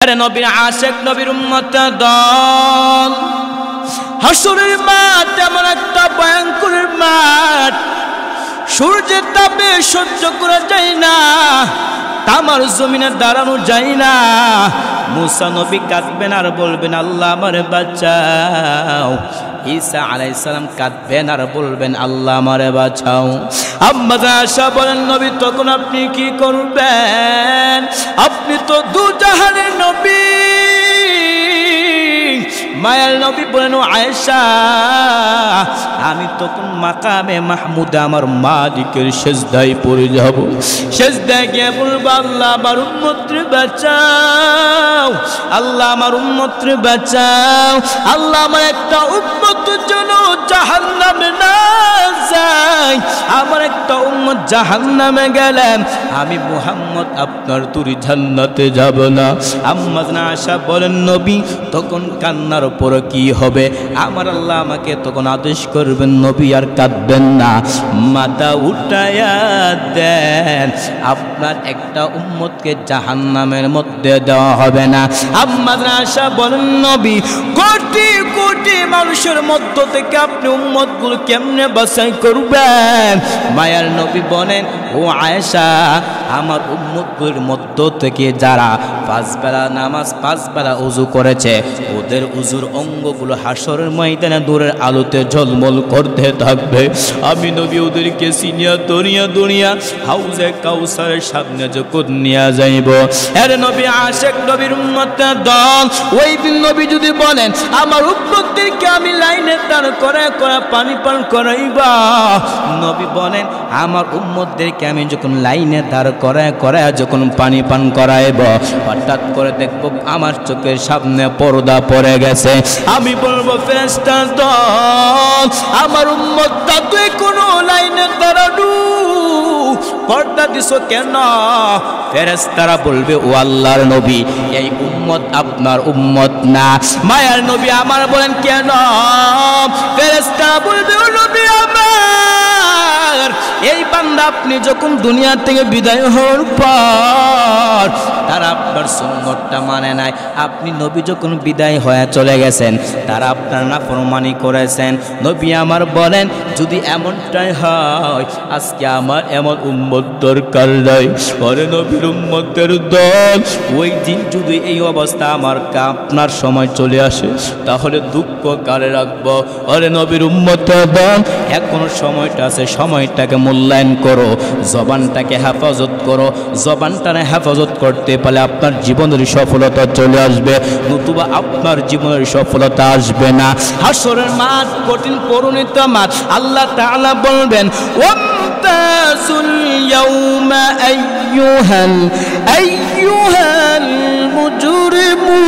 আরে নবীর আশিক নবীর উম্মতের দল, হাসরের মাঠ এমন একটা ভয়ঙ্কর মাঠ, সূর্যের তাপে সহ্য করা যায় না, তামার জমিনে দাঁড়ানো যায় না। মুসা নবী কাঁদবেন আর বলবেন আল্লাহ আমারে বাঁচাও। ঈসা আলাইহিস সালাম কাঁদবেন আর বলবেন আল্লাহ আমারে বাঁচাও। আম্মা আয়েশা বলেন নবী তখন আপনি কি করবেন? আপনি তো দু জাহানের নবী। মায়ার নবী বলেন আয়েশা আমি তখন মাকামে মাহমুদে আমার মালিকের সেজদায় পড়ে যাব, সেজদায় গিয়ে বলবো আল্লাহ আমার উম্মতরে বাঁচাও, আল্লাহ আমার উম্মতরে বাঁচাও, আল্লাহ আমার একটা উম্মত যেন জাহান্নামে না যায়, আমার একটা উম্মত জাহান্নামে গেলেন আমি মুহাম্মদ আপনার তুরি জান্নাতে যাব না। আম্মা আয়েশা বলেন নবী তখন কান্নার পর কি হবে? আমার আল্লাহ আমাকে তখন আদেশ করবেন নবী আর কাঁদবেন না, মাথা উঠায়া দেন, আপনার একটা উম্মতকে জাহান্নামের মধ্যে দেওয়া হবে না। আম্মা আয়েশা বলেন নবী কোটি কোটি মানুষের মধ্য থেকে আপনি উম্মতগুলো কেমনে বাছাই করবেন? মায়ার নবী বলেন ও আয়েশা আমার উম্মতগুলোর মধ্য থেকে যারা পাঁচ বেলা নামাজ পাঁচ বেলা ওযু করেছে ওদের উজুর অঙ্গগুলো হাসরের ময়দানে দূরের আলোতে ঝলমল করতে থাকবে। আমি নবী ওদেরকে সিনিয়া দরিয়া দরিয়া হাউজে কাউসারের সামনে যখন নিয়ে যাইব, এর নবী আশিক নবীর উম্মতের দল ওই দিন নবী যদি বলেন আমার উম্মতদেরকে আমি লাইনে দাঁড় করে করে পানি পান করাইবা, নবী বলেন আমার উম্মতদেরকে আমি যখন লাইনে দাঁড় করে করে যখন পানি পান করাইব হঠাৎ করে দেখব আমার চোখের সামনে পর্দা পড়ে গেছে। আমি বলবো ফেরেশতার দল আমার উম্মতটা তুই কোনো লাইনে দাঁড়ানো পর্দা দিছো কেন? ফেরেশতারা বলবে ও আল্লাহর নবী এই উম্মত আপনার উম্মত না। মায়ার নবী আমার বলেন কেন? ফেরেশতারা বলবে ও নবী আমার এই বান্দা আপনি যখন দুনিয়া থেকে বিদায় হওয়ার পর তারা আপনার সুন্নতটা মানে নাই, আপনি নবী যখন বিদায় হয়ে চলে গেছেন তারা আপনার নাফরমানি করেছেন। নবী আমার বলেন যদি এমনটাই হয় আজকে আমার এমন উম্মত দরকার নাই। পরে নবীর উম্মতের দল ওই দিন যদি এই অবস্থা আমার আপনার সময় চলে আসে তাহলে দুঃখ কারে রাখবো? ওরে নবীর উম্মতের দল এখনো সময়টা আছে, সময়টাকে মূল্যায়ন করো, জবানটাকে হেফাজত করো, জবানটাকে হেফাজত করতে পারলে আপনার জীবনের সফলতা চলে আসবে, নতুবা আপনার জীবনের সফলতা আসবে না। হাসরের মাঠ কঠিন পরিণত মাঠ। আল্লাহ তাআলা বলবেন ওয়ামতাজুল ইয়াউমা আইয়ুহাল মুজরিমুন।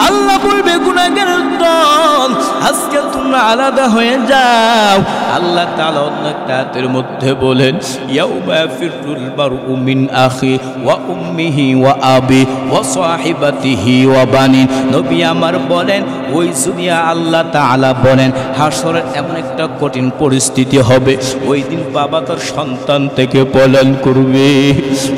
আল্লাহ বলবে গুনাহগারের দল আজকে তোমরা আলাদা হয়ে যাও। আল্লাহ তাআলা অন্য আয়াতের মধ্যে বলেন ইয়াউমা ফিরুল মারউ মিন আখি ওয়া উম্মিহি ওয়া আবি ওয়া সাহিবাতিহি ওয়া বানি। নবী আমার বলেন ওই দুনিয়া আল্লাহ তাআলা বলেন হাসরের এমন একটা কঠিন পরিস্থিতি হবে ওই দিন বাবা তার সন্তান থেকে পলায়ন করবে,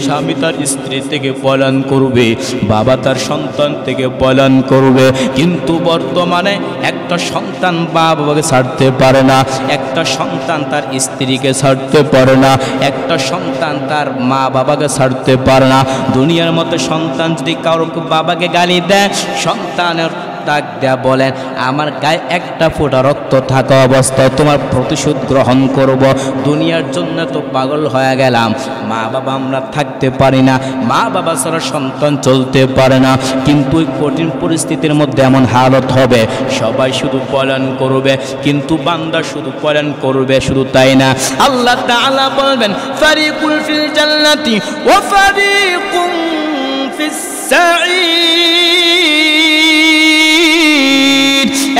স্বামী তার স্ত্রী থেকে পলায়ন করবে, বাবা তার সন্তান থেকে পলায়ন করবে। কিন্তু বর্তমানে একটা সন্তান বাবাকে ছাড়তে পারে না, একটা সন্তান তার স্ত্রীকে ছাড়তে পারে না, একটা সন্তান তার মা বাবাকে ছাড়তে পারে না। দুনিয়ার মতো সন্তান যদি কারো বাবাকে গালি দেয় সন্তানের ডাক দেয়া বলেন আমার গায়ে একটা ফোঁটা রক্ত থাকা অবস্থায় তোমার প্রতিশোধ গ্রহণ করব। দুনিয়ার জন্য তো পাগল হয়ে গেলাম, মা বাবা আমরা থাকতে পারি না, মা বাবা ছাড়া সন্তান চলতে পারে না। কিন্তু ওই কঠিন পরিস্থিতির মধ্যে এমন হালত হবে সবাই শুধু পলায়ন করবে, কিন্তু বান্দা শুধু পলায়ন করবে। শুধু তাই না, আল্লাহ তাআলা বলবেন ফারিকুল ফিল জান্নাতি ওয়া ফারিকুম ফিস সাঈর।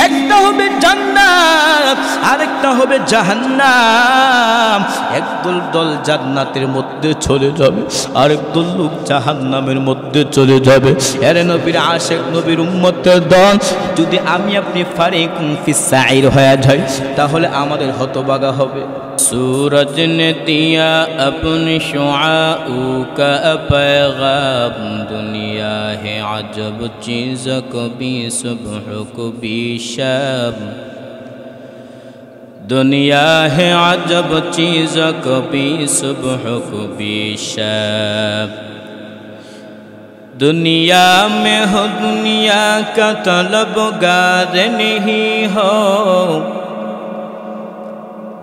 একটা হবে জান্নাত আরেকটা হবে জাহান্নাম। একদল দল জান্নাতের মধ্যে চলে যাবে, আরেকদল লোক জাহান্নামের মধ্যে চলে যাবে। এর নবীর আশিক নবীর উম্মতের দল যদি আমি আপনি ফারিকুন ফিস সাঈর হয়ে যাই তাহলে আমাদের হতভাগা হবে। सूरज ने दिया अपनी शुआओं का पैगाम, दुनिया है अजब चीज़ कभी सुबह कभी शाम, दुनिया है अजब चीज़ कभी सुबह कभी शाम। दुनिया में हो दुनिया का तलबगार नहीं हो,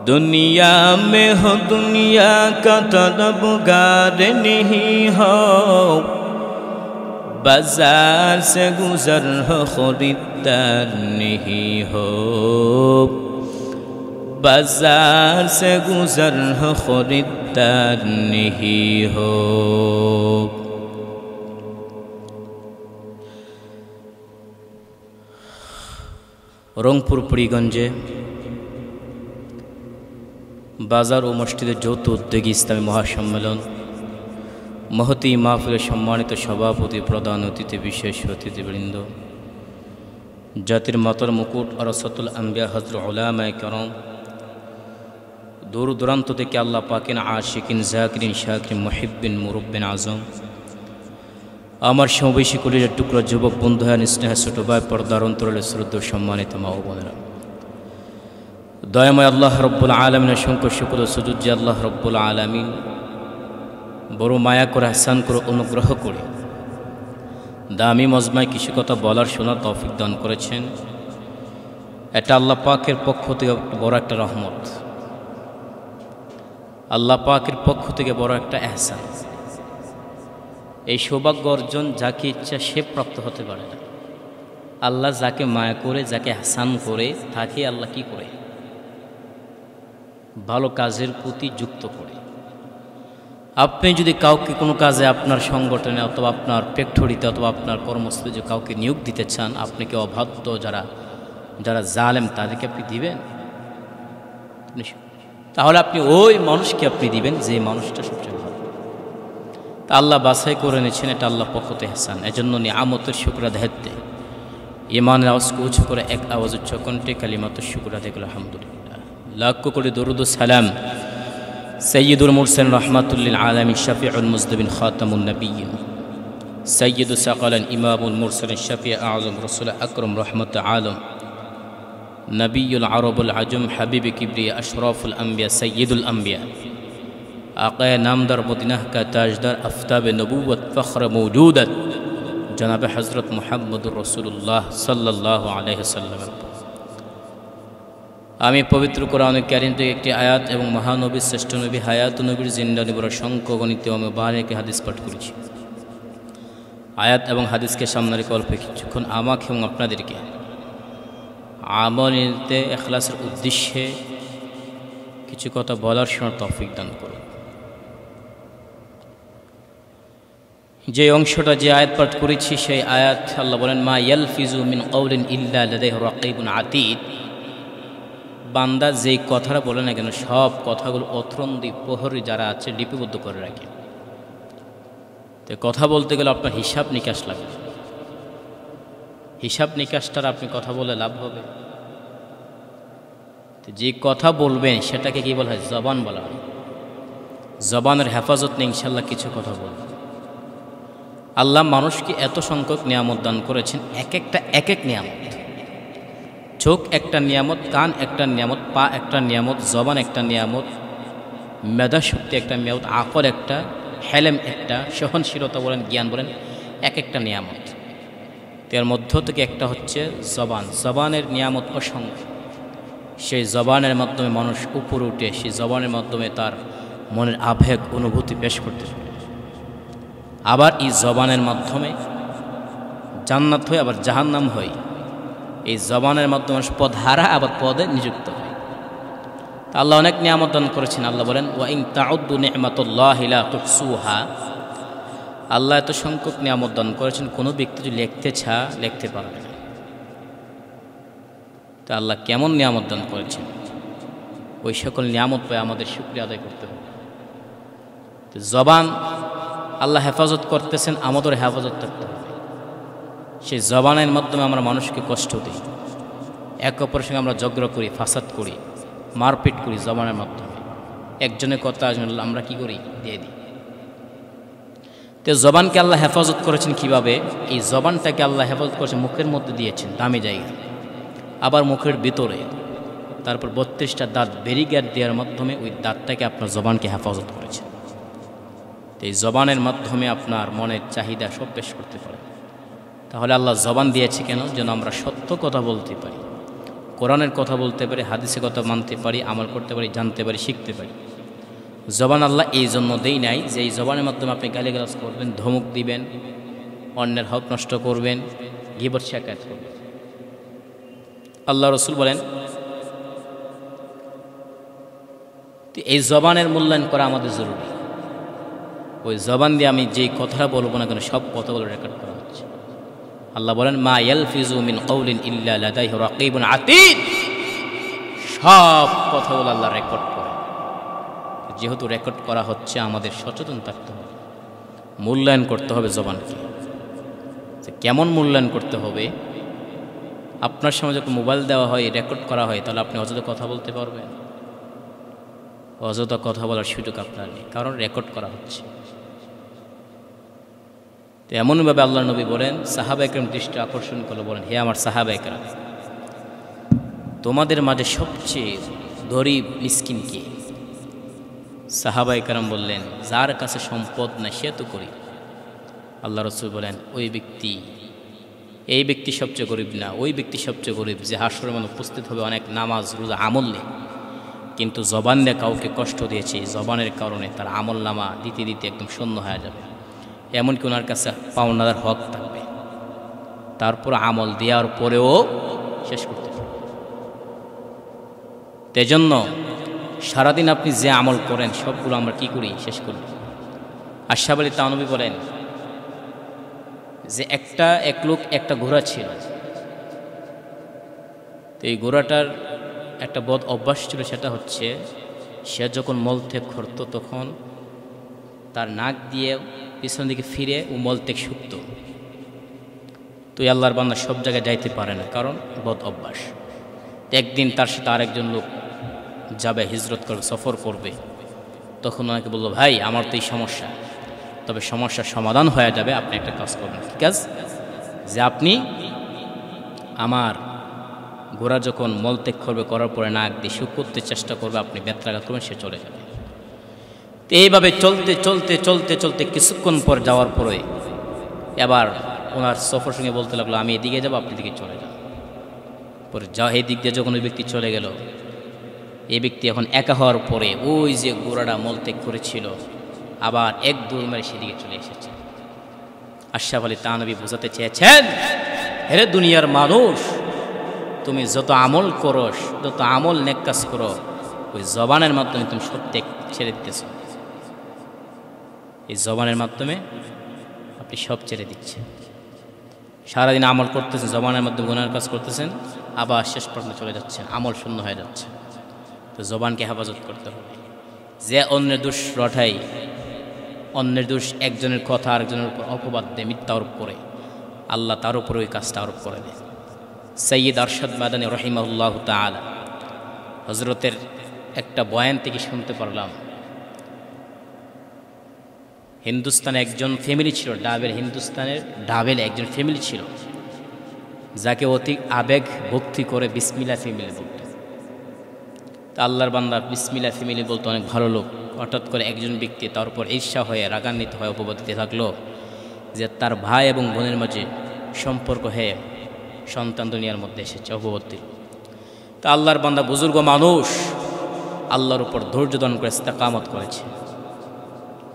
दुनिया में हो दुनिया का तलबगार नहीं हो, बाजार से गुजर हो खरीदार नहीं हो, बाजार से गुजर हो खरीदार नहीं हो। রংপুর পরিগঞ্জে বাজার ও মসজিদের যৌথ উদ্যোগী ইসলামী মহাসম্মেলন মহতী মাহফিলের সম্মানিত সভাপতি, প্রধান অতিথি, বিশেষ অতিথিবৃন্দ, জাতির মাতার মুকুট আরসাতুল আম্বিয়া হযরত উলামায়ে কেরাম, দূর দূরান্ত থেকে আল্লাহ পাকের আশিকিন, জাকিরিন, শাকিরিন, মুহিব্বিন, মুরব্বিন আজম, আমার সমবয়সী কলিজার টুকরা যুবক বন্ধু, স্নেহের ছোট ভাই, পর্দার অন্তরালে শ্রদ্ধেয় সম্মানিত মা ও বোনেরা, দয়াময় আল্লাহ রব্বুল আলামিনের অসংখ্য শুকর ও সুজুদ যে আল্লাহ রব্বুল আলামিন বড় মায়া করে, আহসান করে, অনুগ্রহ করে দামি মজমায় কিছু কথা বলার শোনার তৌফিক দান করেছেন। এটা আল্লাহ পাকের পক্ষ থেকে বড় একটা রহমত, আল্লাহ পাকের পক্ষ থেকে বড় একটা এহসান। এই সৌভাগ্য অর্জন যাকে ইচ্ছা সে প্রাপ্ত হতে পারে না। আল্লাহ যাকে মায়া করে, যাকে আহসান করে, তাকে আল্লাহ কি করে? ভালো কাজের প্রতি যুক্ত করে। আপনি যদি কাউকে কোনো কাজে আপনার সংগঠনে অথবা আপনার ফ্যাক্টরিতে অথবা আপনার কর্মস্থলে কাউকে নিয়োগ দিতে চান, আপনি কি অবাধ্য যারা জালেম তাদেরকে আপনি দিবেন? তাহলে আপনি ওই মানুষকে আপনি দিবেন যে মানুষটা সবচেয়ে ভালো। তা আল্লাহ বাছাই করে নিয়েছেন, এটা আল্লাহ পক্ষ থেকে এহসান। এজন্য নিয়ামতের শুকর আদায়তে ইমানের আওয়াজকে উঁচু করে এক আওয়াজ উচ্চ কণ্ঠে কালিমাতুর শুকর আদায় করলে আলহামদুলিল্লাহ। লাখ কোটি দরুদ ও সালাম সৈয়দুল মুরসালিন রাহমাতুল আলামিন শাফিউল মুজনিবিন খাতামুন নবিয়্যিন সৈয়দুস সাকালান ইমামুল মুরসালিন শাফি আযম রাসূল আকরাম রাহমাতুল আলম নবিয়ুল আরবুল আজম হাবিব কিবরিয়া আশরাফুল আম্বিয়া সৈয়দুল আম্বিয়া আকায়ে নামদার মদিনাহ কা তাজদার আফতাবে নবুওয়াত ফখর মওজুদাত জনাবে হযরত মুহাম্মদুর রাসূলুল্লাহ সাল্লাল্লাহু আলাইহি ওয়াসাল্লাম। আমি পবিত্র কোরআন কারীম থেকে একটি আয়াত এবং মহানবীর শ্রেষ্ঠ নবী হায়াত নবীর জিন্দানি বড় সংখ্য গণিত ও মুবারক হাদিস পাঠ করেছি। আয়াত এবং হাদিসকে সামনে রেখে অল্প কিছুক্ষণ আমাকে এবং আপনাদেরকে আমলে ইখলাসের উদ্দেশ্যে কিছু কথা বলার শোনার তৌফিক দান করুন। যে অংশটা যে আয়াত পাঠ করেছি সেই আয়াত আল্লাহ বলেন, মা ইয়ালফিজু মিন কওলিন ইল্লা লাদাইহি রাকিবুন আতীদ। বান্দা যেই কথাটা বলে না কেন সব কথাগুলো অথরন্দি প্রহরী যারা আছে লিপিবদ্ধ করে রাখে। তো কথা বলতে গেলে আপনার হিসাব নিকাশ লাগবে। হিসাব নিকাশটার আপনি কথা বলে লাভ হবে। তো যে কথা বলবেন সেটাকে কি বলা হয়? জবান বলা হয়। জবানের হেফাজত নেই, ইনশাল্লাহ কিছু কথা বলবেন। আল্লাহ মানুষকে এত সংখ্যক নিয়ামত দান করেছেন, এক এক নিয়ামত। চোখ একটা নিয়ামত, কান একটা নিয়ামত, পা একটা নিয়ামত, জবান একটা নিয়ামত, মেধা শক্তি একটা নিয়ামত, আকল একটা, হেলেম একটা, সহনশীলতা বলেন, জ্ঞান বলেন, এক একটা নিয়ামত। এর মধ্য থেকে একটা হচ্ছে জবান। জবানের নিয়ামত অসংখ্য। সেই জবানের মাধ্যমে মানুষ উপরে উঠে, সেই জবানের মাধ্যমে তার মনের আবেগ অনুভূতি পেশ করতে পারে। আবার এই জবানের মাধ্যমে জান্নাত হয়, আবার জাহান্নাম হয়। এই জবানের মাধ্যমে মানুষ পদহারা আবার পদে নিযুক্ত হয়। তা আল্লাহ অনেক নিয়ামত দান করেছেন। আল্লাহ বলেন, ওয়া ইন তাউদ্দু নি'মাতাল্লাহি লা তুহসুহা। আল্লাহ এত সংখ্যক নিয়ামত দান করেছেন, কোনো ব্যক্তি যদি লিখতে পারবে না। তা আল্লাহ কেমন নিয়ামত দান করেছেন, ওই সকল নিয়ামত পায় আমাদের শুকরিয়া আদায় করতে হবে। তো জবান আল্লাহ হেফাজত করতেছেন, আমাদের হেফাজত করতে হবে। সেই জবানের মাধ্যমে আমরা মানুষকে কষ্ট দিই, এক অপরের সঙ্গে আমরা ঝগড়া করি, ফাসাদ করি, মারপিট করি জবানের মাধ্যমে। একজনের কথা আমরা কি করি, দিয়ে দিই। তো জবানকে আল্লাহ হেফাজত করেছেন কিভাবে? এই জবানটাকে আল্লাহ হেফাজত করেছেন, মুখের মধ্যে দিয়েছেন দামি জায়গা, আবার মুখের ভিতরে, তারপর 32টা দাঁত ব্যারিকেড দেওয়ার মাধ্যমে ওই দাঁতটাকে আপনার জবানকে হেফাজত করেছেন। তো এই জবানের মাধ্যমে আপনার মনের চাহিদা সব পেশ করতে পারে। তাহলে আল্লাহ জবান দিয়েছে কেন? যেন আমরা সত্য কথা বলতে পারি, কোরআনের কথা বলতে পারি, হাদিসের কথা মানতে পারি, আমল করতে পারি, জানতে পারি, শিখতে পারি। জবান আল্লাহ এই জন্য দেই নাই যে এই জবানের মাধ্যমে আপনি গালিগালাজ করবেন, ধমক দিবেন, অন্যের হক নষ্ট করবেন, গীবত শিকায়ত করবেন। আল্লাহ রসুল বলেন এই জবানের মূল্যায়ন করা আমাদের জরুরি। ওই জবান দিয়ে আমি যেই কথাটা বলবো না কেন সব কথাগুলো রেকর্ড করা হচ্ছে। আল্লাহ বলেন মা ইয়ালফিজু মিন কাউলিন ইল্লা লাদাইহি রাকীবুন আতীদ, সব কথাগুলো আল্লাহ রেকর্ড করে। যেহেতু রেকর্ড করা হচ্ছে, আমাদের সচেতন থাকতে হবে, মূল্যায়ন করতে হবে জবানকে। কেমন মূল্যায়ন করতে হবে? আপনার সামনে যখন মোবাইল দেওয়া হয়, রেকর্ড করা হয়, তাহলে আপনি অযথা কথা বলতে পারবেন? অযথা কথা বলার সুযোগ আপনার নেই, কারণ রেকর্ড করা হচ্ছে। তো এমনভাবে আল্লাহ নবী বলেন, সাহাবা একরাম দৃষ্টি আকর্ষণ করলে বলেন, হে আমার সাহাবা একরাম, তোমাদের মাঝে সবচেয়ে গরিব মিসকিন কে? সাহাবা একরাম বললেন, যার কাছে সম্পদ না সে তো গরিব। আল্লাহ রসুল বলেন, ওই ব্যক্তি, এই ব্যক্তি সবচেয়ে গরিব না, ওই ব্যক্তি সবচেয়ে গরিব যে হাসরের মধ্যে উপস্থিত হবে অনেক নামাজ রোজা আমল নেই, কিন্তু জবান দিয়ে কাউকে কষ্ট দিয়েছে, এই জবানের কারণে তার আমল নামা দিতে দিতে একদম শূন্য হয়ে যাবে। এমনকি ওনার কাছে পাওনাদার হক থাকবে, তারপর আমল দেওয়ার পরেও শেষ করতে পারবে। তেজন্য সারাদিন আপনি যে আমল করেন সবগুলো আমরা কি করি? শেষ করি। আশরাফ আলী থানভী বলেন যে এক লোক একটা ঘোড়া ছিল, তো এই ঘোড়াটার একটা বদ অভ্যাস ছিল, সেটা হচ্ছে সে যখন মলত্যাগ করত তখন তার নাক দিয়ে পিছন দিকে ফিরে ও মলত্যাগ শুকত। তো আল্লাহর বান্দা সব জায়গায় যাইতে পারে না, কারণ বদ অভ্যাস। একদিন তার সাথে আরেকজন লোক যাবে, হিজরত করবে, সফর করবে। তখন ওনাকে বললো, ভাই আমার তো এই সমস্যা, তবে সমস্যার সমাধান হয়ে যাবে, আপনি একটা কাজ করবেন। কি কাজ? যে আপনি আমার ঘোড়া যখন মলত্যাগ করবে, করার পরে নাক দিয়ে শুক করতে চেষ্টা করবে, আপনি ব্যত্রাঘাত করবেন, সে চলে যাবে। তো এইভাবে চলতে চলতে চলতে চলতে কিছুক্ষণ পর যাওয়ার পরে এবার ওনার সফর সঙ্গে বলতে লাগলো, আমি এদিকে যাবো, আপনি দিকে চলে যান। পরে এই দিক দিয়ে যখন ওই ব্যক্তি চলে গেল, এই ব্যক্তি এখন একা হওয়ার পরে ওই যে ঘোড়াটা মলত্যাগ করেছিল আবার এক দৌড় মেরে সেদিকে চলে এসেছে। আশরাফ আলী থানভী বোঝাতে চেয়েছেন, হেরে দুনিয়ার মানুষ, তুমি যত আমল করো, যত আমল নেক কাজ করো, ওই জবানের মাধ্যমে তুমি সব ত্যাগ ছেড়ে দিতেছ। এই জবানের মাধ্যমে আপনি সব ছেড়ে দিচ্ছেন। সারাদিন আমল করতেছেন, জবানের মাধ্যমে গুনাহের কাজ করতেছেন, আবার শেষ পর্যন্ত চলে যাচ্ছেন, আমল শূন্য হয়ে যাচ্ছে। তো জবানকে হেফাজত করতে হবে। যে অন্যের দোষ রটাই, অন্যের দোষ, একজনের কথা আরেকজনের উপর অপবাদ দেয়, মিথ্যা আরোপ করে, আল্লাহ তার উপরে ওই কাজটা আরোপ করে দেয়। সৈয়দ আরশাদ মাদানী রহিমাহুল্লাহ তাআলা হজরতের একটা বয়ান থেকে শুনতে পারলাম, হিন্দুস্তানে একজন ফ্যামিলি ছিল, হিন্দুস্তানের ডাবেল একজন ফ্যামিলি ছিল, যাকে অতি আবেগ ভক্তি করে বিসমিল্লাহ ফ্যামিলি বলতো। তা আল্লাহর বান্দা বিসমিল্লাহ ফ্যামিলি বলতো, অনেক ভালো লোক। হঠাৎ করে একজন ব্যক্তি তার উপর ঈর্ষা হয়ে, রাগান্বিত হয়ে অপবাদ দিতে থাকলো যে তার ভাই এবং বোনের মাঝে সম্পর্ক হয়ে সন্তান দুনিয়ার মধ্যে এসেছে, অপবাদ দিল। তা আল্লাহর বান্দা বুজুর্গ মানুষ আল্লাহর উপর ধৈর্য ধারণ করে ইস্তেকামত করেছে।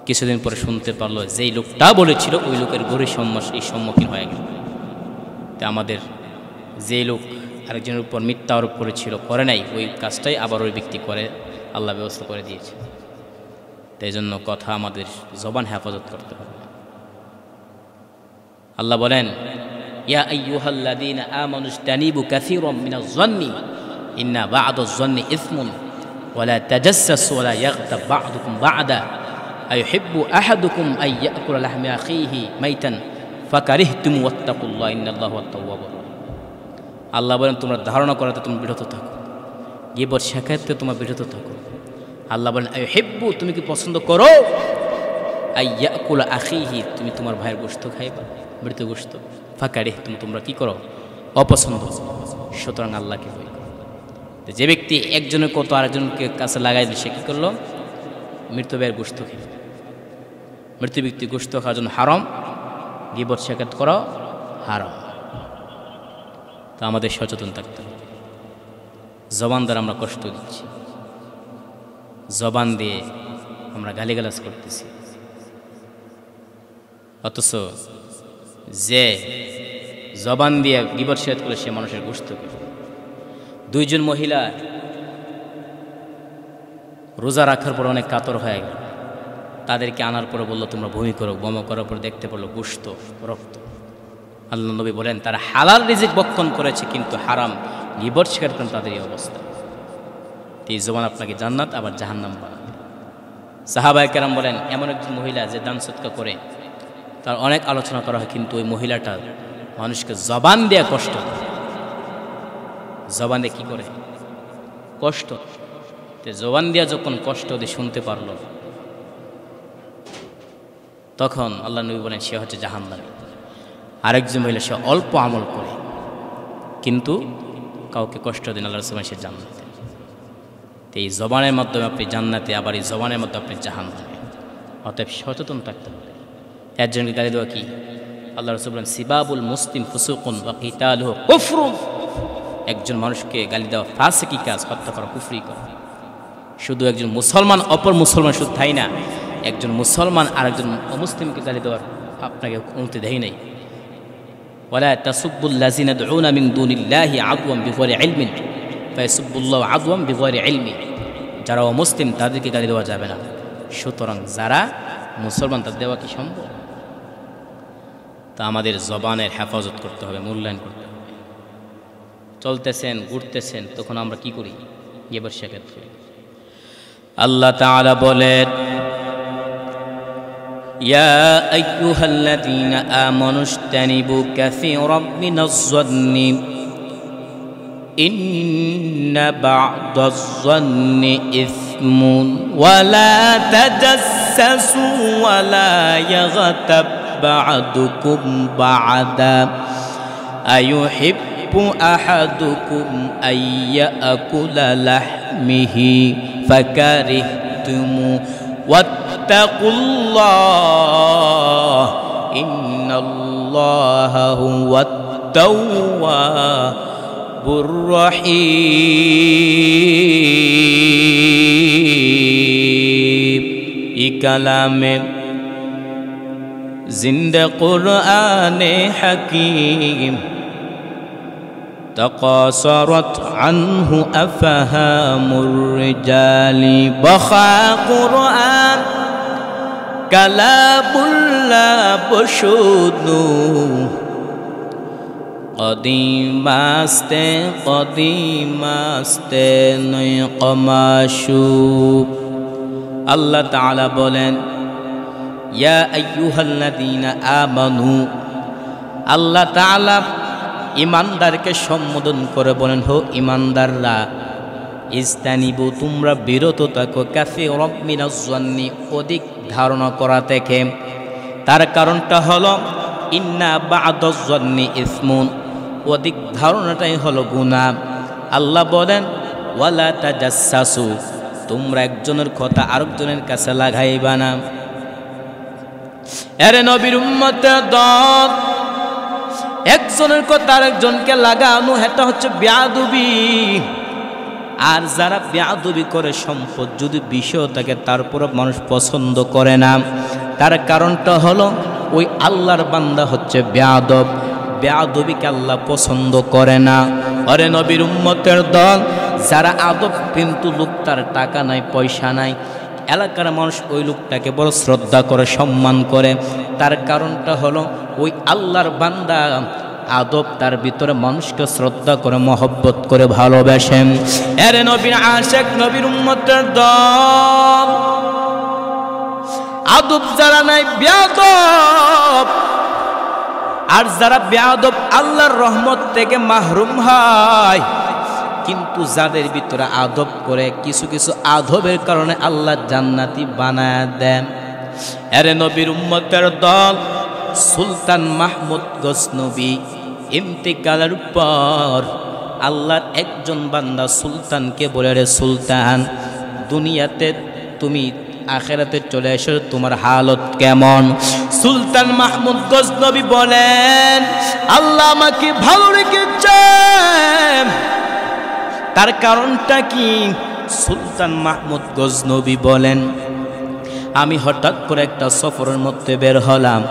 কিছুদিন পরে শুনতে পারলো যেই লোকটা বলেছিল ওই লোকের গরিব এই সম্মুখীন হয়ে গেল। তা আমাদের যেই লোক আরেকজনের উপর মিথ্যা আরোপ করেছিল, করে নাই, ওই কাজটাই আবার ওই ব্যক্তি করে, আল্লাহ ব্যবস্থা করে দিয়েছে। তাই জন্য কথা আমাদের জবান হেফাজত করতে হবে। আল্লাহ বলেন, ইয়া আইয়ুহাল্লাযীনা আমানু ইজতানিবু কাসীরাম মিনাজ-যন্নি ইন্না বা'দাজ-যন্নি ইসমুন ওয়া লা তাজাসসাসু ওয়া লা ইয়াগতাব বা'দুকুম বা'দা আইয়ুহিব্বু আহাদুকুম আন ইয়াকুলা লাহমা আখিহি মাইতান ফাকারিহতুম ওয়াত্তাকুল্লাহ ইন্নাল্লাহা হুয়াত তাওয়াবুর রাহিম। আল্লাহ বলেন, তোমরা ধারণা করাতে তোমরা বিরত থাকো, গীবত শিকায়তে তোমরা বিরত থাকো। আল্লাহ বলেন আইয়ুহিব্বু, তুমি কি পছন্দ করো আইয়াকুল আখিহি, তুমি তোমার ভাইয়ের গোশত খাইবা, মৃত গোশত। ফাকারিহ, তোমরা কি করো, অপছন্দ। সুতরাং আল্লাহকে ভয় করো। যে ব্যক্তি একজনের কত আরেকজনকে কাছে লাগাই দিল, সে কী করলো, মৃত ভাইয়ের গোশত খেল। মৃত ব্যক্তি গোশত খাওয়ার জন্য হারাম, গীবত শেখাত করা হারাম। তা আমাদের সচেতন থাকতে হবে। জবান দ্বারা আমরা কষ্ট দিচ্ছি, জবান দিয়ে আমরা গালিগালাজ করতেছি, অথচ যে জবান দিয়ে গীবত শেখাত করে সে মানুষের গোশত করে। দুইজন মহিলা রোজা রাখার পর অনেক কাতর হয়ে গেল, তাদেরকে আনার পরে বললো তোমরা বমি করো। বমি করার পর দেখতে পারলো গোশত, রক্ত। আল্লাহ নবী বলেন তারা হালাল রিজিক ভক্ষণ করেছে, কিন্তু হারাম গীবত শিকার করেন, তাদের এই অবস্থা। এই জবান আপনাকে জান্নাত আবার জাহান্নাম বানাবে। সাহাবায়ে কেরাম বলেন এমন একজন মহিলা যে দান সদকা করে, তার অনেক আলোচনা করা হয়, কিন্তু ওই মহিলাটা মানুষকে জবান দেয়া কষ্ট দেয়। জবান দিয়ে কী করে, কষ্ট। জবান দিয়া যখন কষ্ট দিয়ে শুনতে পারলো, তখন আল্লাহ নবী বলেন সে হচ্ছে জাহান্নামী। আরেকজন মহিলা সে অল্প আমল করে কিন্তু কাউকে কষ্ট দিন, আল্লাহ রাসূল সে জান্নাতে। তো এই জবানের মাধ্যমে আপনি জান্নাতে, আবার এই জবানের মাধ্যমে আপনি জাহান্নামে। অতএব সচেতন থাকতে হবে। একজনকে গালি দেওয়া কি, আল্লাহ রাসূল বলেন সিবাবুল মুসলিম ফুসুকুন ওয়া কিতালুহু কুফরুন। একজন মানুষকে গালি দেওয়া ফাসিকি কাজ, হত্যা করা কুফরি করা। শুধু একজন মুসলমান অপর মুসলমান শুধু তাই না, একজন মুসলমান আরেকজন অমুসলিমকে গালি দেওয়ার আপনাকে অনুমতি দেয় নাই। ওয়ালা তাসুব্বুল্লাযিনা ইয়াদউনা মিন দুনিল্লাহি আদওয়ান বিগয়রি ইলমিন ফায়াসুব্বুল্লাহু আদওয়ান বিগয়রি ইলমি। যারা অমুসলিম তাদেরকে গালি দেওয়া যাবে না। সুতরাং যারা মুসলমান তাদের দেওয়া কি সম্ভব? তা আমাদের জবানের হেফাজত করতে হবে, মূল্যায়ন করতে হবে। চলতেছেন ঘুরতেছেন, তখন আমরা কি করি, গীবত শেখাত করি। আল্লাহ তাআলা বলেন ইয়া আইয়ুহাল্লাযীনা আমানু ইজতানিবু কাসীরাম মিনাজ-যন্নি ইন্না বা'দাজ-যন্নি ইসমুন ওয়া লা তাজাসসু ওয়া লা ইয়াগতাব বা'দুকুম বা'দা আইয়ুহিব্বু আহাদুকুম আইয়াকুলা লাহমিহি ফাকারিহতুমু ওয়াত্তাকুল্লাহ ইন্নাল্লাহা হুয়াত তাওয়াবুর রহিম। এই কালামে জিন্দা কুরআনে হাকীম تقاصرت عنه أفهام الرجال بخا قرآن كلام لا بشود قديم است نقماشوب الله تعالى بولن يا أيها الذين آمنوا الله تعالى ইমানদারকে সম্বোধন করে বলেন হো ইমানদাররা, ইজতানিবু তোমরা বিরত থাকো কাসীরাম মিনাজ-যন্নি অধিক ধারণা করা থেকে। তার কারণটা হলো ইন্না বা'দাজ-যন্নি ইসমুন, অধিক ধারণাটাই হলো গুনাহ। আল্লাহ বলেন ওয়ালা তাজাসসু, তোমরা একজনের কথা আরেকজনের কাছে লাগাইবা না। আরে নবীর উম্মতের দল, একজনের কথা আরেকজনকে লাগানো এটা হচ্ছে বেয়াদবি। আর যারা বেয়াদবি করে, সম্পদ যদি বিষয় থাকে তারপরে মানুষ পছন্দ করে না, তার কারণটা হলো ওই আল্লাহর বান্দা হচ্ছে বেয়াদব। বেয়াদবিকে আল্লাহ পছন্দ করে না। আরে নবীর উম্মতের দল, যারা আদব কিন্তু লোক তার টাকা নাই পয়সা নাই, এলাকার মানুষ ওই লোকটাকে বড় শ্রদ্ধা করে সম্মান করে, তার কারণটা হলো ওই আল্লাহর বান্দা আদব তার ভিতরে মানুষকে শ্রদ্ধা করে মহব্বত করে ভালোবাসেন। এরে নবীর আশিক নবীর উম্মতের দল, আদব যারা নাই বেয়াদব। আর যারা বেয়াদব আল্লাহর রহমত থেকে মাহরুম হয়। কিন্তু যাদের ভিতরে আদব করে কিছু কিছু আদবের কারণে আল্লাহ জান্নাতি বানায় দেন। আরে নবীর উম্মতের দল সুলতান মাহমুদ গজনবী ইন্তেকালের পর আল্লাহর একজন বান্দা সুলতানকে বলে, রে সুলতান, দুনিয়াতে তুমি আখেরাতে চলে এসো, তোমার হালত কেমন? সুলতান মাহমুদ গজনবী বলেন, আল্লাহ আমাকে ভালো রেখেছেন। তার কারণটা কি? সুলতান মাহমুদ গজনবী বলেন, আমি হঠাৎ করে একটা সফরের মধ্যে বের হলাম।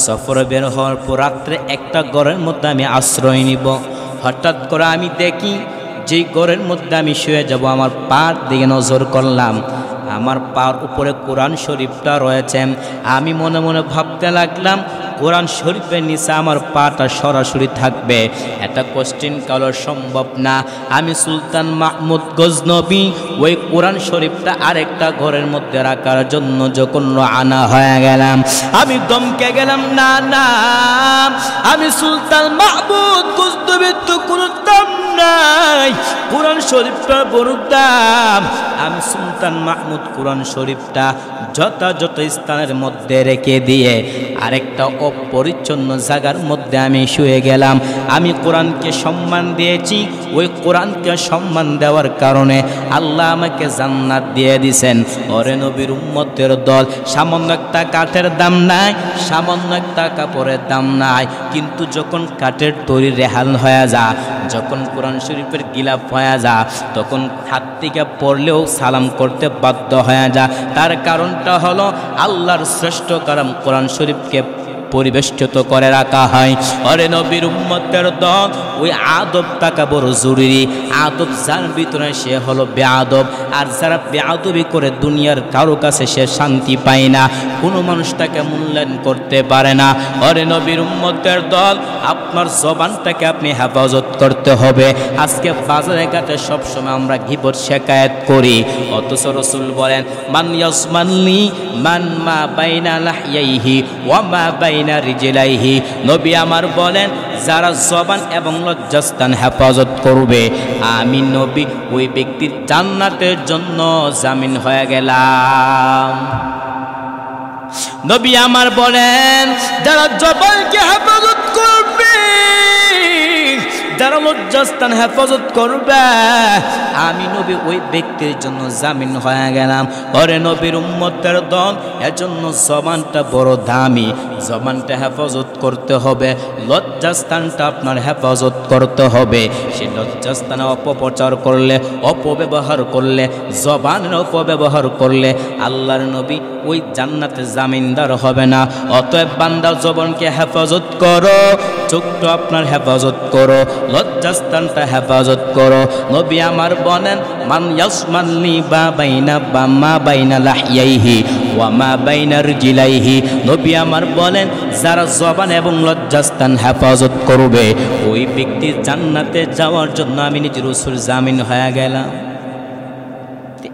সফরে বের হওয়ার পর রাত্রে একটা ঘরের মধ্যে আমি আশ্রয় নিব। হঠাৎ করে আমি দেখি যেই ঘরের মধ্যে আমি শুয়ে যাব, আমার পার দিকে নজর করলাম, আমার পার উপরে কোরআন শরীফটা রয়েছে। আমি মনে মনে ভাবতে লাগলাম, কোরআন শরীফের নিচে আমার পাটা সরাসরি থাকবে, এটা কোশ্চিন কালো সম্ভব না। আমি সুলতান মাহমুদ গজনবী ওই কোরআন শরীফটা আরেকটা ঘরের মধ্যে রাখার জন্য যখন রওনা হয়ে গেলাম, আমি দমকে গেলাম, না না, আমি সুলতান মাহমুদ গজনবীর তো কোনো দাম নাই, কোরআন শরীফটার বড় দাম। আমি সুলতান মাহমুদ কোরআন শরীফটা যথাযথ স্থানের মধ্যে রেখে দিয়ে আরেকটা অপরিচ্ছন্ন জায়গার মধ্যে আমি শুয়ে গেলাম। আমি কোরআনকে সম্মান দিয়েছি, ওই কোরআনকে সম্মান দেওয়ার কারণে আল্লাহ আমাকে জান্নাত দিয়ে দিছেন। ওরে নবীর উম্মতের দল, সামান্য একটা কাঠের দাম নাই, সামান্য একটা কাপড়ের দাম নাই, কিন্তু যখন কাঠের তৈরি রেহাল হয়ে যা, যখন কোরআন শরীফের গিলাফ হয়ে যা, তখন হাত থেকে পড়লেও সালাম করতে বাধ্য হয়ে যা। তার কারণটা হলো আল্লাহর শ্রেষ্ঠ কালাম কোরআন শরীফকে পরিবেষ্টিত করে রাখা হয়। অরে নবীর উম্মতের দল, ওই আদব থাকা বড় জরুরি। আদব যার ভিতরে সে হলো বেআদব, আর যারা বেআদবি করে দুনিয়ার কারো কাছে সে শান্তি পায় না, কোনো মানুষ তাকে মূল্যায়ন করতে পারে না। অরে নবীর উম্মতের দল, আপনার জবানটাকে আপনি হেফাজত করতে হবে। আজকে বাজারে ঘাটে সবসময় আমরা গীবত শিকায়েত করি, অথচ রাসূল বলেন, মান ইয়াসমানলি মান মা বাইনা লাহইহি ওয়া মা বাইনা রিজলাইহি। নবী আমার বলেন, যারা জবান এবং লজ্জাস্থান হেফাজত করবে, আমি নবী ওই ব্যক্তির জান্নাতের জন্য জামিন হয়ে গেলাম। নবী আমার বলেন, যারা জবানকে হেফাজত করবে, যারা লজ্জাস্থান হেফাজত করবে, আমি নবী ওই ব্যক্তির জন্য জামিন হয়ে গেলাম। ওরে নবীর উম্মতের দল, এজন্য জবানটা বড় দামি, জবানটা হেফাজত করতে হবে, লজ্জাস্থানটা আপনার হেফাজত করতে হবে। সেই লজ্জাস্থানে অপপ্রচার করলে, অপব্যবহার করলে, জবানের অপব্যবহার করলে আল্লাহর নবী ওই জান্নাতে জামিনদার হবে না। অতএব বান্দা জবানকে হেফাজত করো, চোখটা আপনার হেফাজত করো, লজ্জাস্থানটা হেফাজত করো। নবী আমার বলেন, মান ইয়াসমানলি বা বাইনা বা মা বাইনা লাহইহি ওয়া মা বাইনা রিজলাইহি। নবী আমার বলেন, যারা জবান এবং লজ্জাস্থান হেফাজত করবে, ওই ব্যক্তি জান্নাতে যাওয়ার জন্য আমি নিজে রাসূল জামিন হয়ে গেলাম।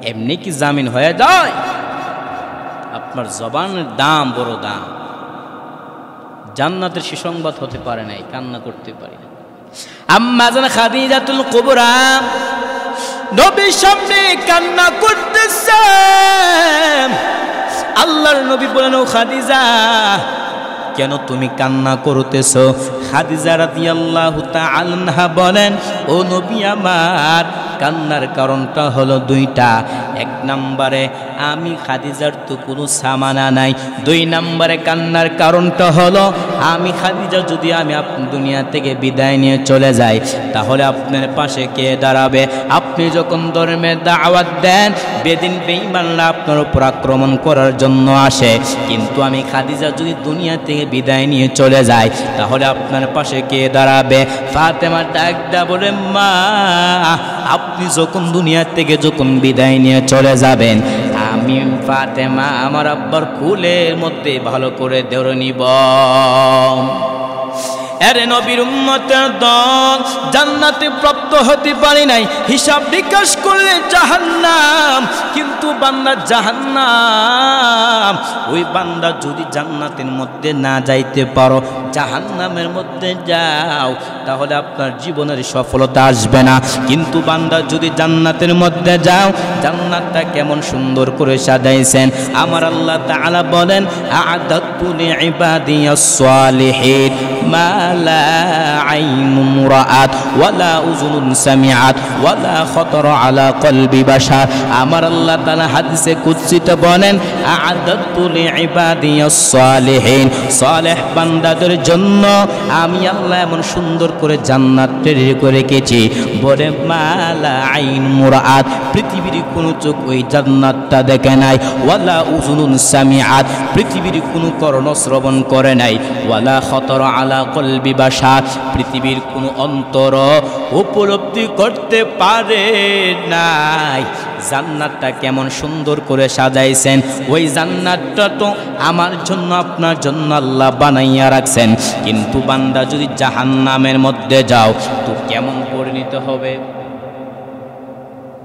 এমনি কি জামিন হয়ে যায়? আপনার জবানের দাম বড় দাম। জান্নাতের সুসংবাদ হতে পারে নাই, কান্না করতে পারি না। আম্মা জান খাদিজাতুল কুবরা নবীর সামনে কান্না করতেছে। আল্লাহর নবী বলেন, ও খাদিজা, কেন তুমি কান্না করতেছো? খাদিজা রাদিয়াল্লাহু তাআলা আনহা বলেন, ও নবী আমার, কান্নার কারণটা হলো দুইটা। এক নম্বরে আমি খাদিজার তো কোনো সামানা নাই। দুই নম্বরে কান্নার কারণটা হলো আমি খাদিজা যদি আমি দুনিয়া থেকে বিদায় নিয়ে চলে যাই, তাহলে আপনার পাশে কে দাঁড়াবে? আপনি যখন ধর্মের দাওয়াত দেন, বেদিন বেঈমানরা আপনার উপর আক্রমণ করার জন্য আসে, কিন্তু আমি খাদিজা যদি দুনিয়া থেকে বিদায় নিয়ে চলে যাই, তাহলে আপনার পাশে কে দাঁড়াবে? ফাতেমা ডাকদা বলে, মা, আপনি যখন দুনিয়া থেকে যখন বিদায় নিয়ে চলে যাবেন, আমি ফাতেমা আমার আব্বার কুলের মধ্যে ভালো করে ধরে নিব। এরে নবীর উম্মতের দল, জান্নাতে প্রাপ্ত হতে পারি নাই, হিসাব নিকাশ করলে জাহান্নাম। কিন্তু বান্দা জাহান্নাম, ওই বান্দা যদি জান্নাতের মধ্যে না যাইতে পারো, জাহান্নামের মধ্যে যাও, তাহলে আপনার জীবনের সফলতা আসবে না। কিন্তু বান্দা যদি জান্নাতের মধ্যে যাও, জান্নাতটা কেমন সুন্দর করে সাজাইছেন আমার আল্লাহ তাআলা বলেন, আ'দাতু লিইবাদিয়াস সালিহিন মা লা আইনুন রাআত ওয়ালা উযুনুন সামিআত ওয়ালা খাতারা আলা কলবি বাশার। আমার আল্লাহ তাআলা হাদিসে কুদসিতে বলেন, আ'দাতু লিইবাদিয়াস সালিহিন, সালেহ বান্দাদের জন্য আমি আল্লাহ এমন সুন্দর করে জান্নাত তৈরি করে রেখেছি, বলে মা লা আইনুন রাআত, পৃথিবীর কোনো চোখ ওই জান্নাতটা দেখে নাই, ওয়ালা উযুনুন সামিআত, পৃথিবীর কোনো কর্ণ শ্রবণ করে নাই, ওয়ালা খাতারা আলা কলবি বাশার, পৃথিবীর কোনো অন্তর উপলব্ধি করতে পারে নাই। জান্নাতটা কেমন সুন্দর করে সাজাইছেন, ওই জান্নাতটা তো আমার জন্য আপনার জন্য আল্লাহ বানাইয়া রাখছেন। কিন্তু বান্দা যদি জাহান্নামের মধ্যে যাও, তো কেমন পরিণত হবে?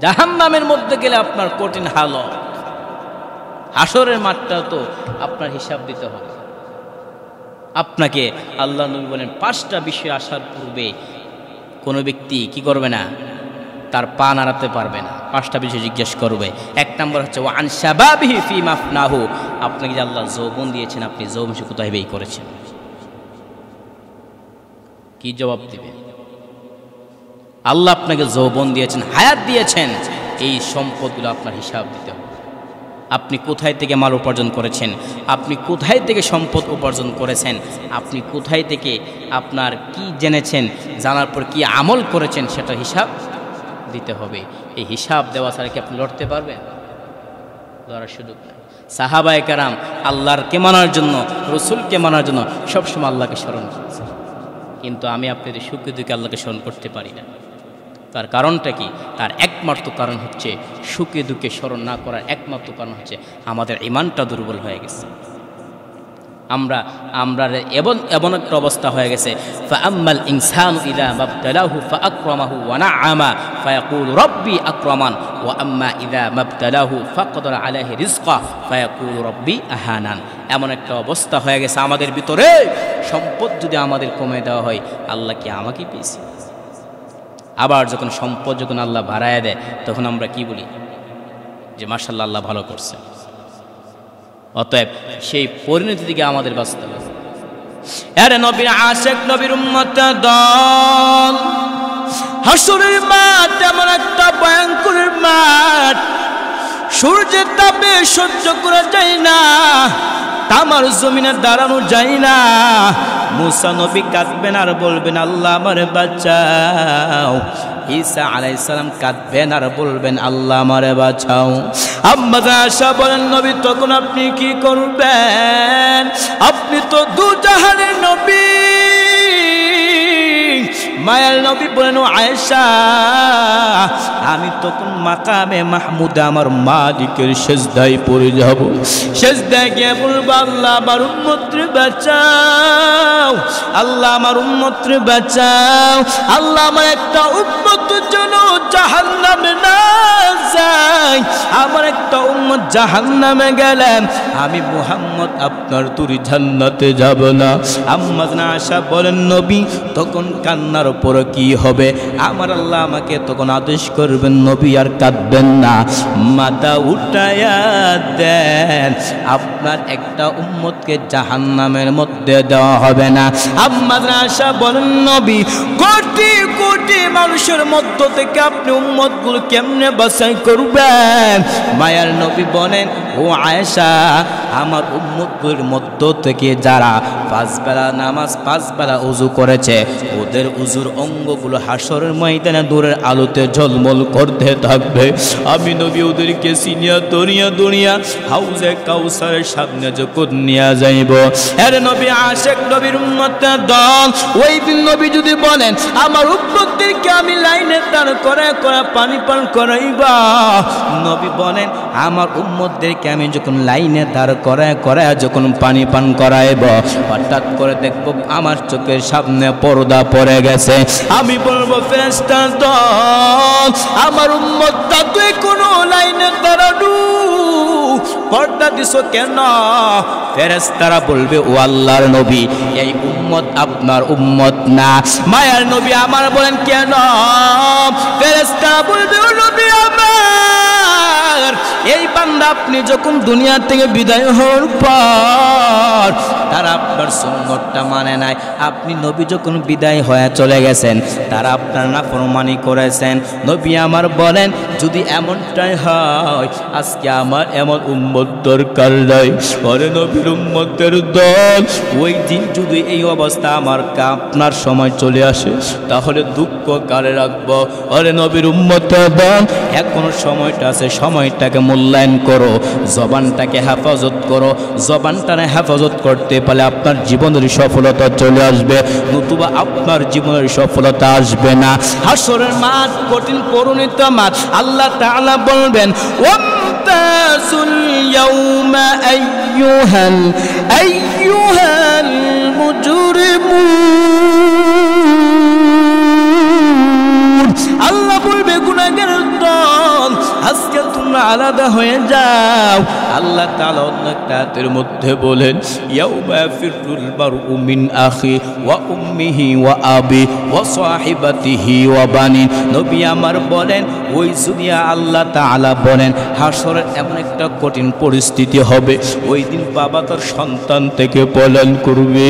জাহান্নামের মধ্যে গেলে আপনার কঠিন হালত, হাসরের মাঠটা তো আপনার হিসাব দিতে হবে। আপনাকে আল্লাহ নবী বলেন, 5টা বিষয় আসার পূর্বে কোনো ব্যক্তি কি করবে না, তার পা নাড়াতে পারবে না। 5টা বিষয় জিজ্ঞেস করবে। 1 নম্বর হচ্ছে ওয়া আন শাবাবিহি ফীমা আফনাহু, আপনাকে যে আল্লাহ যৌবন দিয়েছেন, আপনি যৌবন কোথায় ব্যয় করেছেন? কি জবাব দিবেন? আল্লাহ আপনাকে যৌবন দিয়েছেন, হায়াত দিয়েছেন, এই সম্পদগুলো আপনার হিসাব দিতে হবে। আপনি কোথায় থেকে মাল উপার্জন করেছেন, আপনি কোথায় থেকে সম্পদ উপার্জন করেছেন, আপনি কোথায় থেকে আপনার কি জেনেছেন, জানার পর কি আমল করেছেন, সেটা হিসাব দিতে হবে। এই হিসাব দেওয়া ছাড়া কি আপনি লড়তে পারবেন? লড়ার সুযোগ নেই। সাহাবায়ে কেরাম আল্লাহরকে মানার জন্য, রসুলকে মানার জন্য সবসময় আল্লাহকে স্মরণ করেছেন। কিন্তু আমি আপনাদের সুখে দুঃখে আল্লাহকে স্মরণ করতে পারি না। তার কারণটা কি? তার একমাত্র কারণ হচ্ছে, সুখে দুঃখে স্মরণ না করার একমাত্র কারণ হচ্ছে আমাদের ঈমানটা দুর্বল হয়ে গেছে। আমরা এমন একটা অবস্থা হয়ে গেছে, ফাআম্মাল ইনসানু ইযা মাবতালাহু ফাআকরামাহু ওয়া না'আমা ফায়াকুলু রাব্বি আকরামান ওয়া আম্মা ইযা মাবতালাহু ফাকদারা আলাইহি রিজকা ফায়াকুলু রাব্বি আহানান। এমন একটা অবস্থা হয়ে গেছে আমাদের ভিতরে, সম্পদ যদি আমাদের কমে দেওয়া হয়, আল্লাহ কি আমাকে পেয়েছে? আবার যখন সম্পদ যখন আল্লাহ বাড়ায় দেয়, তখন আমরা কি বলি যে মাশাআল্লাহ আল্লাহ ভালো করছে। অতএব সেই পরিণতি দিকে আমাদের বাঁচতে হবে। আরে নবীর আশিক, নবীর উম্মতের দল, হাসরের মাঠ এমন একটা ভয়ঙ্কর মাঠ, সূর্যের তাপে সহ্য করা যায় না, তামার জমিনে দাঁড়ানো যায় না। মুসা নবী কাঁদবেন আর বলবেন, আল্লাহ আমার বাঁচাও। ঈসা আলাইহিস সালাম কাঁদবেন আর বলবেন, আল্লাহ আমারে বাঁচাও। আম্মা আয়েশা বলেন, নবী তখন আপনি কি করবেন? আপনি তো দুজাহানের নবী। মায়ার নবী বলেন, আয়েশা আমি তখন মাকামে মাহমুদে আমার মালিকের সেজদায় পড়ে যাব। সেজদায় গিয়ে বলবো, আল্লাহ আমার উম্মতরে বাঁচাও, আল্লাহ আমার উম্মতরে বাঁচাও, আল্লাহ আমার একটা উম্মত যেন জাহান্নামে না যায়। আমার একটা উম্মত জাহান্নামে গেলেন, আমি মুহাম্মদ আপনার তুরি জান্নাতে যাব না। আম্মা আয়েশা বলেন, নবী তখন কান্নার উপর কি হবে? আমার আল্লাহ আমাকে তখন আদেশ করবেন, নবী আর কাঁদবেন না, মাথা উঠায়া দেন, আপনার একটা উম্মতকে জাহান্নামের মধ্যে দেওয়া হবে না। আম্মা আয়েশা বলেন, নবী কোটি কোটি মানুষের মধ্য থেকে আপনি উম্মতগুলো কেমনে বাছাই করবেন? মায়ার নবী বলেন, ও আয়েশা আমার উম্মতগুলোর মধ্য থেকে যারা 5 বেলা নামাজ 5 বেলা ওযু করেছে, ওদের উজুর অঙ্গগুলো হাসরের ময়দানে দূরের আলোতে ঝলমল করতে থাকবে। আমি নবী ওদেরকে সিনিয়া দুনিয়া দুনিয়া হাউজে কাউসারের সামনে যখন নিয়ে যাইব, আরে নবী আশেক নবীর উম্মতের দল, ওই দিন নবী যদি বলেন আমার উম্মতদেরকে আমি লাইনে দাঁড় করে পানি পান করাইবা, নবী বলেন আমার উম্মতদেরকে আমি যখন লাইনে দাঁড় করে যখন পানি পান করাইব, হঠাৎ করে দেখব আমার চোখের সামনে পর্দা পড়ে গেছে। আমি বলবো ফেরেশতার দল, আমার উম্মতটা তুই কোনো লাইনে দাঁড়ানো পর্দা দিছো কেন? ফেরেশতারা বলবে ও আল্লাহর নবী, এই উম্মত আপনার উম্মত না। মায়ার নবী আমার বলেন কেন? ফেরেশতারা বলবে ও নবী আমার, এই বান্দা আপনি যখন দুনিয়া থেকে বিদায় হওয়ার পর তারা আপনার সুন্নতটা মানে নাই। আপনি নবী যখন বিদায় হয়ে চলে গেছেন তারা আপনার নাফরমানি করেছেন। নবী আমার বলেন যদি এমনটাই হয় আজকে আমার এমন উম্মত দরকার নাই। পরে নবীর উম্মতের দল, ওই দিন যদি এই অবস্থা আমার আপনার সময় চলে আসে তাহলে দুঃখ কারে রাখবো? আরে নবীর উম্মতের দল, এখনো সময়টা আছে, সময়টাকে মূল্যায়ন করো, জবানটাকে হেফাজত করো। জবানটাকে হেফাজত করতে পারলে আপনার জীবনের সফলতা চলে আসবে, নতুবা আপনার জীবনের সফলতা আসবে না। হাসরের মাঠ কঠিন পরিণত মাঠ। আল্লাহ তাআলা বলবেন ওয়ামতাজুল ইয়াউমা আইয়ুহাল মুজরিমুন। আল্লাহ বলবে গুনাহগারের দল, আজকে তোমরা আলাদা হয়ে যাও। আল্লাহ তাআলা অন্য একটা আয়াতের মধ্যে বলেন ইয়াউমা ফিরুল মারউ মিন আখি ওয়া উম্মিহি ওয়া আবি ওয়া সাহিবাতিহি ওয়া বানি। নবী আমার বলেন ওই দুনিয়া আল্লাহ তাআলা বলেন হাসরের এমন একটা কঠিন পরিস্থিতি হবে, ওই দিন বাবা তার সন্তান থেকে পলায়ন করবে,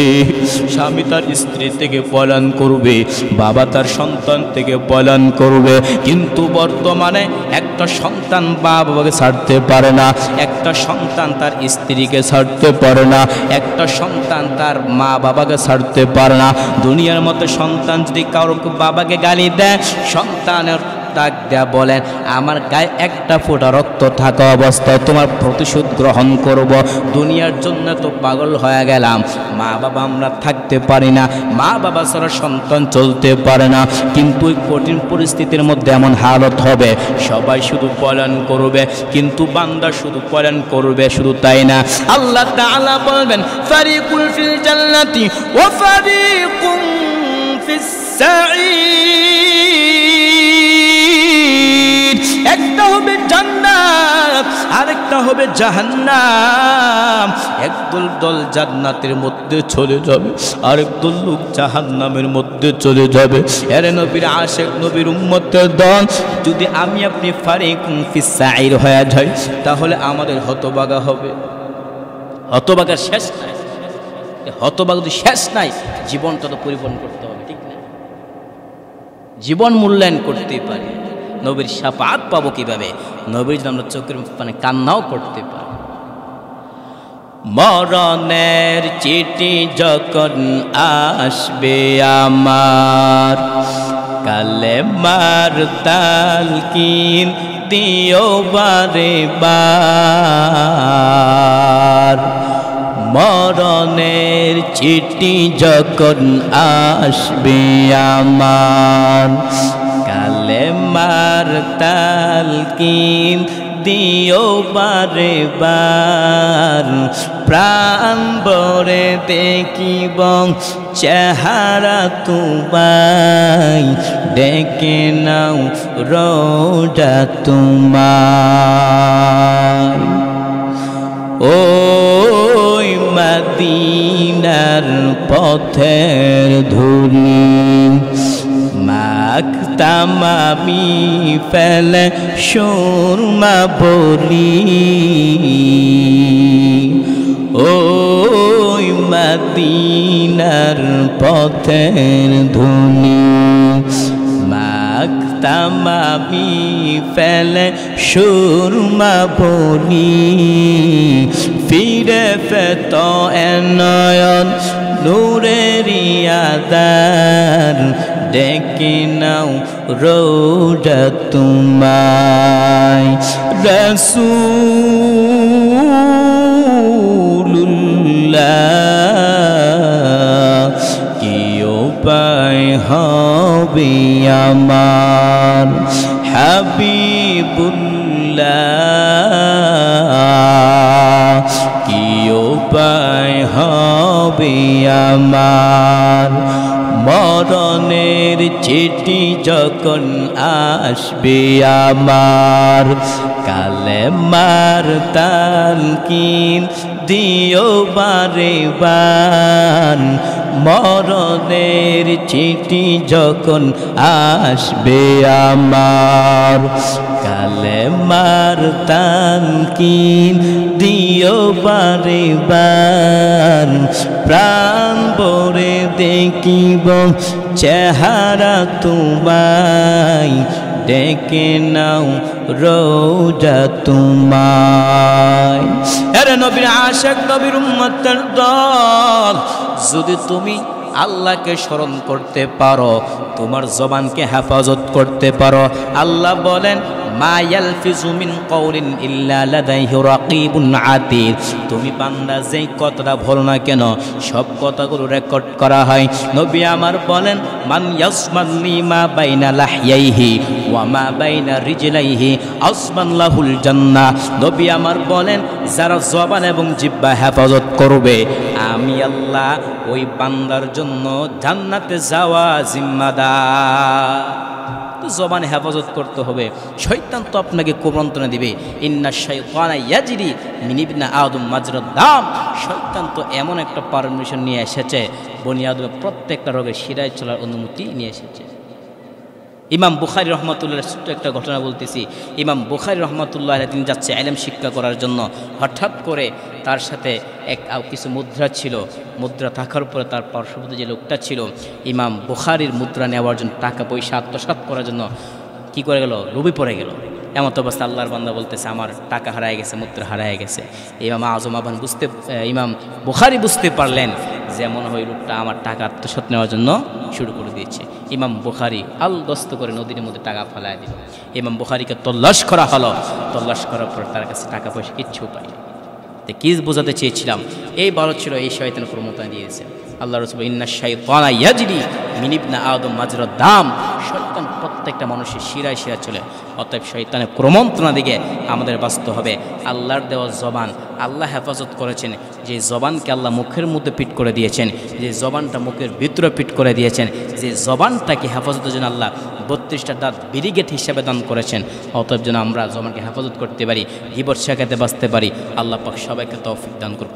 স্বামী তার স্ত্রী থেকে পলায়ন করবে, বাবা তার সন্তান থেকে পলায়ন করবে। কিন্তু বর্তমানে একটা সন্তান বাবাকে ছাড়তে পারে না, একটা সন্তান তার স্ত্রীকে ছাড়তে পারে না, একটা সন্তান তার মা বাবাকে ছাড়তে পারে না। দুনিয়ার মতো সন্তান যদি কারো বাবাকে গালি দেয়, সন্তানের ডাক দেয়া বলেন আমার গায়ে একটা ফোঁটা রক্ত থাকা অবস্থায় তোমার প্রতিশোধ গ্রহণ করব। দুনিয়ার জন্য তো পাগল হয়ে গেলাম, মা বাবা আমরা থাকতে পারি না, মা বাবা ছাড়া সন্তান চলতে পারে না। কিন্তু ওই কঠিন পরিস্থিতির মধ্যে এমন হালত হবে সবাই শুধু পলায়ন করবে, কিন্তু বান্দা শুধু পলায়ন করবে। শুধু তাই না, আল্লাহ তাআলা বলবেন ফারিকুল ফিল জান্নাতি ওয়া ফারিকুম ফিস সাঈর। একটা হবে জান্নাত আরেকটা হবে জাহান্নাম। একদল দল জান্নাতের মধ্যে চলে যাবে, আরেকদল লোক জাহান্নামের মধ্যে চলে যাবে। এর নবীর আশিক নবীর উম্মতের দল, যদি আমি আপনি ফারিকুন ফিস সাঈর হয়ে যাই তাহলে আমাদের হতভাগা হবে। হতভাগার শেষ নাই, হতভাগা যদি শেষ নাই জীবনটা তো পরিপূর্ণ করতে হবে, ঠিক না? জীবন মূল্যায়ন করতে পারি, নবীর শাফাআত পাবো কিভাবে? নবীর যদি আমরা চোখের মানে কান্নাও করতে পারি। মরণের চিঠি যখন আসবে আমার, কালেমার তালকিন দিও বারে বার। মরণের চিঠি যখন আসবে আমার, কালেমার তালকিন দিও বারে বার। প্রাণ ভরে দেখিব চেহারা তোমায়, ডেকে নাও রোজা তোমার। ওই মদিনার পথের ধুলি মাখতাম আমি ফেলে সুরমা বলি। ওই মদিনার পথের ধুলি মাখতাম আমি ফেলে সুরমা বলি। ফিরে পেত নয়ন নূরেরি আদার ডেকে নাও রোজা তোমায় রাসূলুল্লাহ কি উপায় হবে আমার হাবিবুল্লাহ কি উপায় হবে আমার মরণের চিঠি যখন আসবে আমার কালেমার তালকিন দিও বারে বার মরণের চিঠি যখন আসবে আমার কালেমার তালকিন দিও বারে বার প্রাণ ভরে দেখিব চেহারা তোমায় ডেকে নাও রোজা তোমায় আরে নবীর আশিক নবীর উম্মতের দল যদি তুমি আল্লাহকে স্মরণ করতে পারো তোমার জবানকে হেফাজত করতে পারো আল্লাহ বলেন মা ইয়ালফিজু মিন কওলিন ইল্লা লাদাইহি রাকিবুন আতীদ তুমি বান্দা যেই কথাটা বলো না কেন সব কথাগুলো রেকর্ড করা হয় নবী আমার বলেন মান ইয়াসমানি মা বাইনা লাহইহি ওয়া মা বাইনা রিজলাইহি আসমান লাহুল জান্নাহ নবী আমার বলেন যারা জবান এবং জিহ্বা হেফাজত করবে আমি আল্লাহ ওই বান্দার জন্য জান্নাতে যাওয়া জিম্মাদার জবান হেফাজত করতে হবে শয়তান তো আপনাকে কুমন্ত্রণা দিবে ইন্না শাইতানা ইয়াজরি মিন ইবনি আদম মাজরাদ দাম শয়তান তো এমন একটা পারমিশন নিয়ে এসেছে বনি আদমের প্রত্যেকটা রোগের শিরায় চলার অনুমতি নিয়ে এসেছে ইমাম বুখারী রহমাতুল্লাহ ছোট্ট একটা ঘটনা বলতেছি ইমাম বুখারী রহমাতুল্লাহ তিনি যাচ্ছে ইলম শিক্ষা করার জন্য হঠাৎ করে তার সাথে কিছু মুদ্রা ছিল মুদ্রা থাকার পরে তার পার্শ্ববর্তী যে লোকটা ছিল ইমাম বুখারীর মুদ্রা নেওয়ার জন্য টাকা পয়সা আত্মসাৎ করার জন্য কি করে গেল লোভে পড়ে গেল এমত অবস্থা আল্লাহর বান্দা বলতেছে আমার টাকা হারায় গেছে মুদ্রা হারায় গেছে ইমাম আজম আবান ইমাম বুখারী বুঝতে পারলেন যেমন হয় লোকটা আমার টাকা আত্মসাৎ নেওয়ার জন্য শুরু করে দিয়েছে ইমাম বুখারী আলদস্ত করে নদীর মধ্যে টাকা ফেলায় দিল ইমাম বুখারীকে তল্লাশ করা হলো তল্লাশ করার পর তার কাছে টাকা পয়সা কিচ্ছু পাই তো কি বোঝাতে চেয়েছিলাম এই বলা ছিল এই শয়তান প্রমোতা দিয়েছে আল্লাহ রাসূল ইন্না শাইতানা ইয়াজরি মিন ইবনি আদম মাজরাদ দাম শয়তান প্রত্যেকটা মানুষের শিরায় শিরা চলে অতএব শয়তানের কুমন্ত্রণা দিকে আমাদের বাঁচতে হবে আল্লাহর দেওয়া জবান আল্লাহ হেফাজত করেছেন যে জবানকে আল্লাহ মুখের মধ্যে পিট করে দিয়েছেন যে জবানটা মুখের ভিতরে পিট করে দিয়েছেন যে জবানটাকে হেফাজতের জন্য আল্লাহ 32টা দাঁত ব্যারিকেড হিসাবে দান করেছেন অতএব যেন আমরা জবানকে হেফাজত করতে পারি গীবত শেখাতে বাঁচতে পারি আল্লাহ পাক সবাইকে তৌফিক দান করুন